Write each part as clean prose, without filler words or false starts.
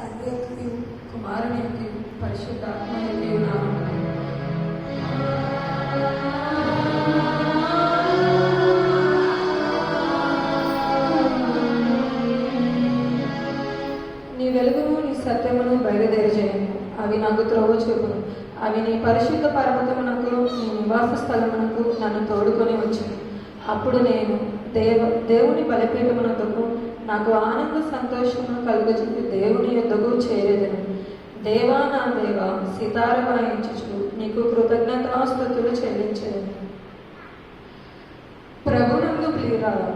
తండ్రి యొక్క కుమారుని యొక్క పరిశుద్ధాత్మ యొక్క నామమున నీ వెలుగును నీ సత్యమును బయలుదేరజేయము. అవి నాకు త్రోవ చూపును. అవి నీ పరిశుద్ధ పర్వతమునకు నీ నివాస స్థలమునకు నన్ను తోడుకొని వచ్చును. అప్పుడు నేను దేవుని బలిపీఠమునకు నాకు ఆనంద సంతోషము కలుగజేసి దేవుని యొద్దకు చేరేదను. దేవా నా దేవా, సితార వాయించుచు నీకు కృతజ్ఞతాస్తుతులు చెల్లించేదను. ప్రభునందు ప్రియులారా,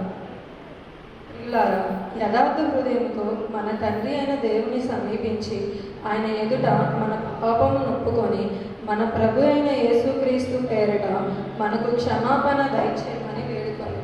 యథార్థ హృదయంతో మన తండ్రి అయిన దేవుని సమీపించి ఆయన ఎదుట మన పాపమును ఒప్పుకొని మన ప్రభు అయిన యేసుక్రీస్తు పేరిట మనకు క్షమాపణ దయచేయమని వేడుకొని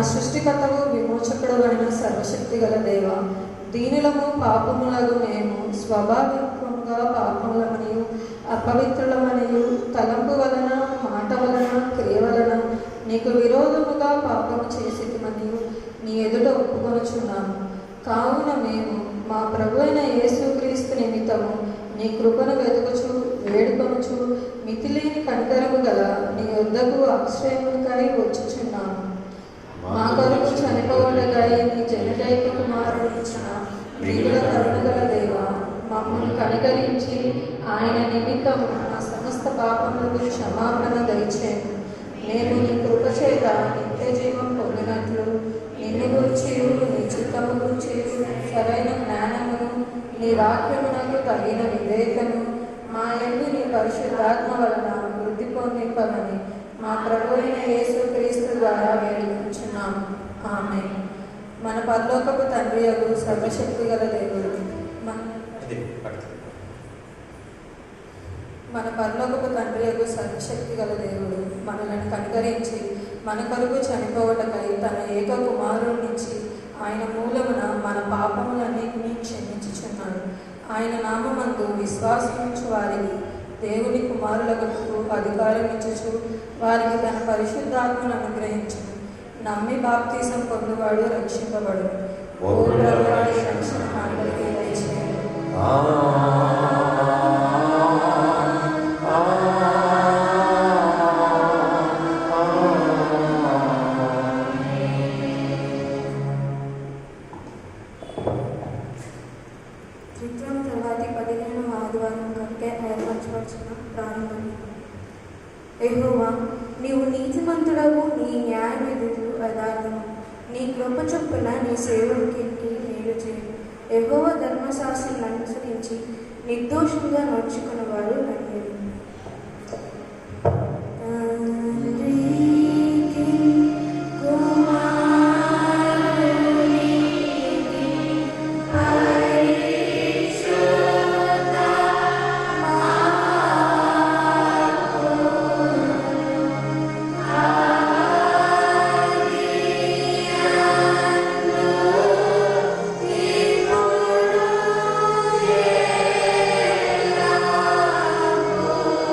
సృష్టికర్తవు విమోచకుడు అయిన సర్వశక్తి గల దేవ, దీనులము పాపములకు మేము స్వాభావికంగా పాపములమనియు అపవిత్రులమనియు తలంపు వలన మాట వలన క్రియ వలన నీకు విరోధముగా పాపము చేసిమనియు నీ ఎదుట ఒప్పుకొనుచున్నాము. కావున మేము మా ప్రభు అయిన యేసుక్రీస్తు నిమిత్తము నీ కృపను వెతుకుచు వేడుకొనుచు మితిలేని కనికరము గల నీ యొద్దకు ఆశ్రయముకై వచ్చుచున్నాము. మా కొరకు చనిపోవడకై నీ జనదైక కుమారుడు ఇచ్చిన ప్రియుల కరుణగల దేవ, మమ్మల్ని కనికరించి ఆయన నిమిత్తము నా సమస్త పాపములకు క్షమాపణ దయచేయము. మేము నీ కృప చేత నిత్య జీవం పొందినట్లు నిన్ను గురించి నీ చిత్తము గురించి సరైన జ్ఞానమును నీ వాక్యమునకు తగిన విధేయతను మా యందు నీ పరిశుద్ధాత్మ వలన వృద్ధి పొందింపమని మా ప్రభు అయిన యేసుక్రీస్తు ద్వారా వేడుకుంటున్నాము. ఆమేన్. మన పరలోకపు తండ్రి యగు సర్వశక్తి గల దేవుడు, మన పరలోకపు తండ్రి యగు సర్వశక్తి గల దేవుడు మనలను కనికరించి మన కొరకు చనిపోవటకై తన ఏక కుమారునిచ్చి ఆయన మూలమున మన పాపములన్నింటినీ క్షమించుచున్నాడు. ఆయన నామమందు విశ్వాసముంచు వారికి దేవుని కుమారులకు అధికారం ఇచ్చుచు వారికి తన పరిశుద్ధాత్మను అనుగ్రహించును. నమ్మి బాప్తీసం పొందువాడు రక్షింపబడు. ఓ ప్రభువాడి రక్షణ అందరికీ దయచేయండి. చిత్రం తర్వాతి 15వ ఆదివారం కనుక ఏర్పరచవలసిన ప్రారంభం. యెహోవా, నీవు నీతిమంతుడవు, నీ న్యాయ విధులు యథార్థము. నీ కృప చొప్పున నీ సేవకునికి మేలు చేయి. యెహోవా ధర్మశాస్త్రాన్ని అనుసరించి నిర్దోషంగా నడుచుకున్నవాడు ధన్యుడు. Oh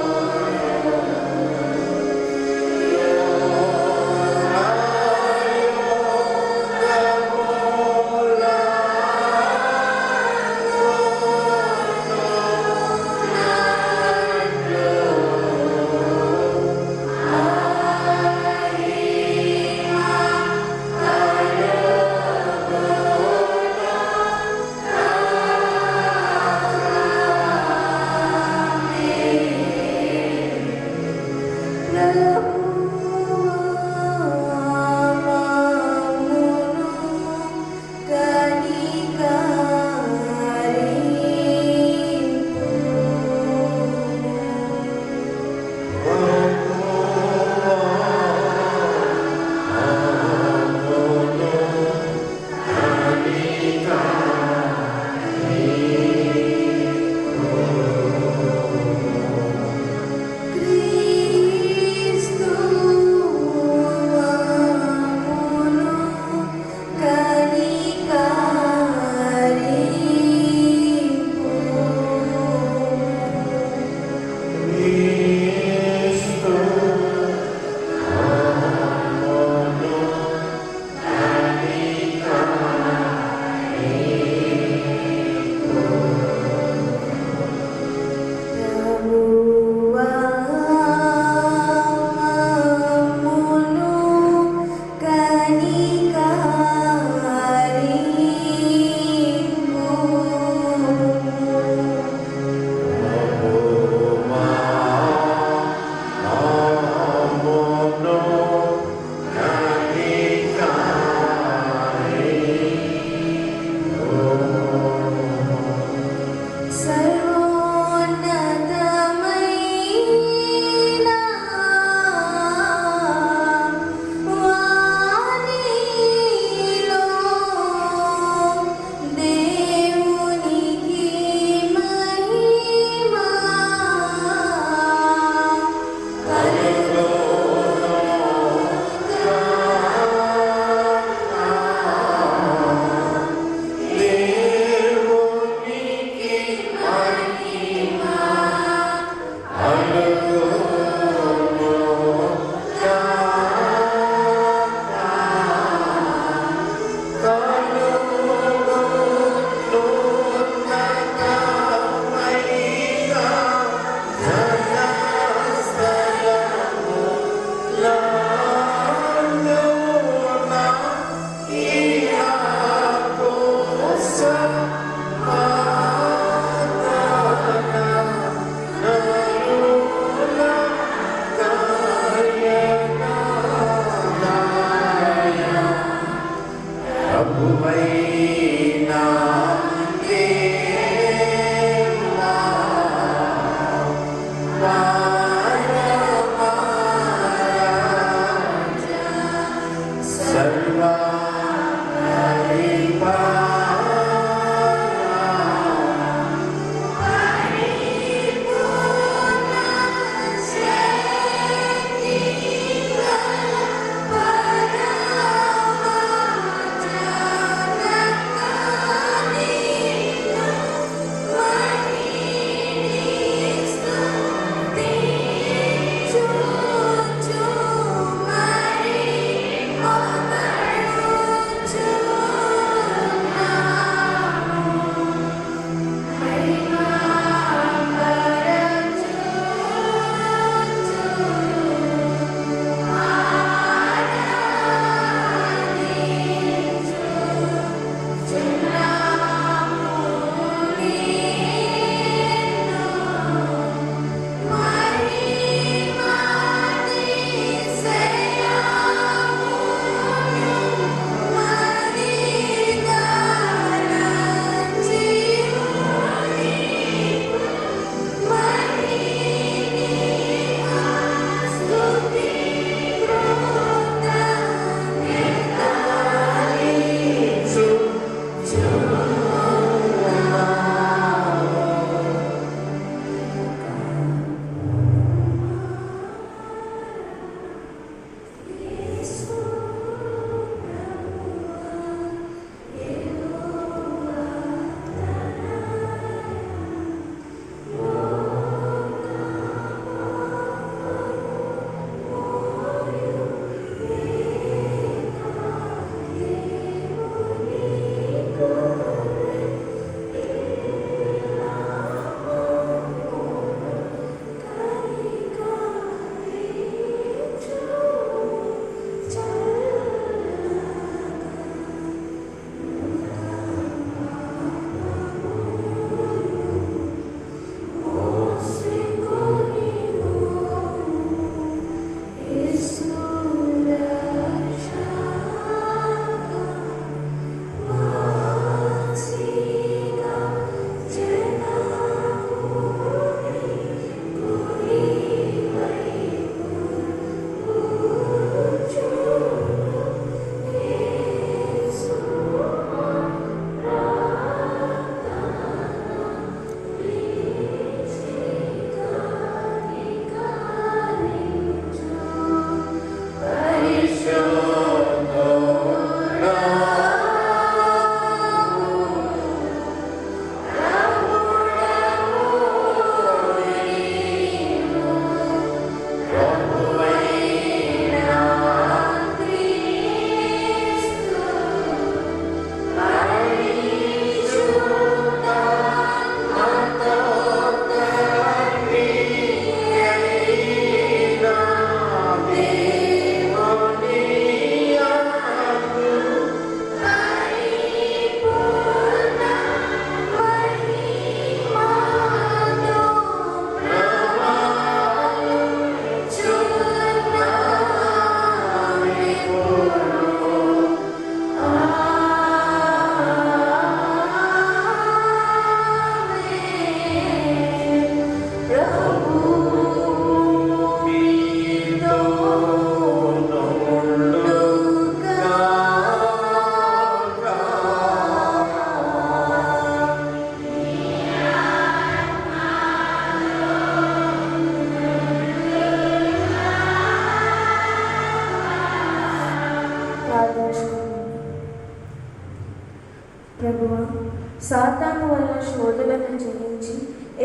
సాతాను వల్ల శోధనలను జయించి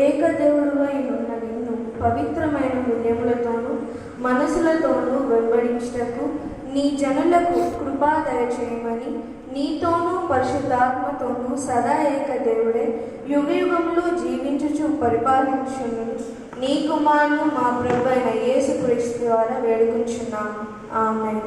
ఏకదేవుడువై ఉన్న నిన్ను పవిత్రమైన హృదయములతోనూ మనసులతోనూ వెంబడించుటకు నీ జనులకు కృపా దయచేయమని నీతోనూ పరిశుద్ధాత్మతోనూ సదా ఏకదేవుడే యుగయుగములు జీవించుచు పరిపాలించును నీ కుమారుడు మా ప్రభు అయిన యేసుక్రీస్తు ద్వారా వేడుకుంటున్నాము. ఆమేన్.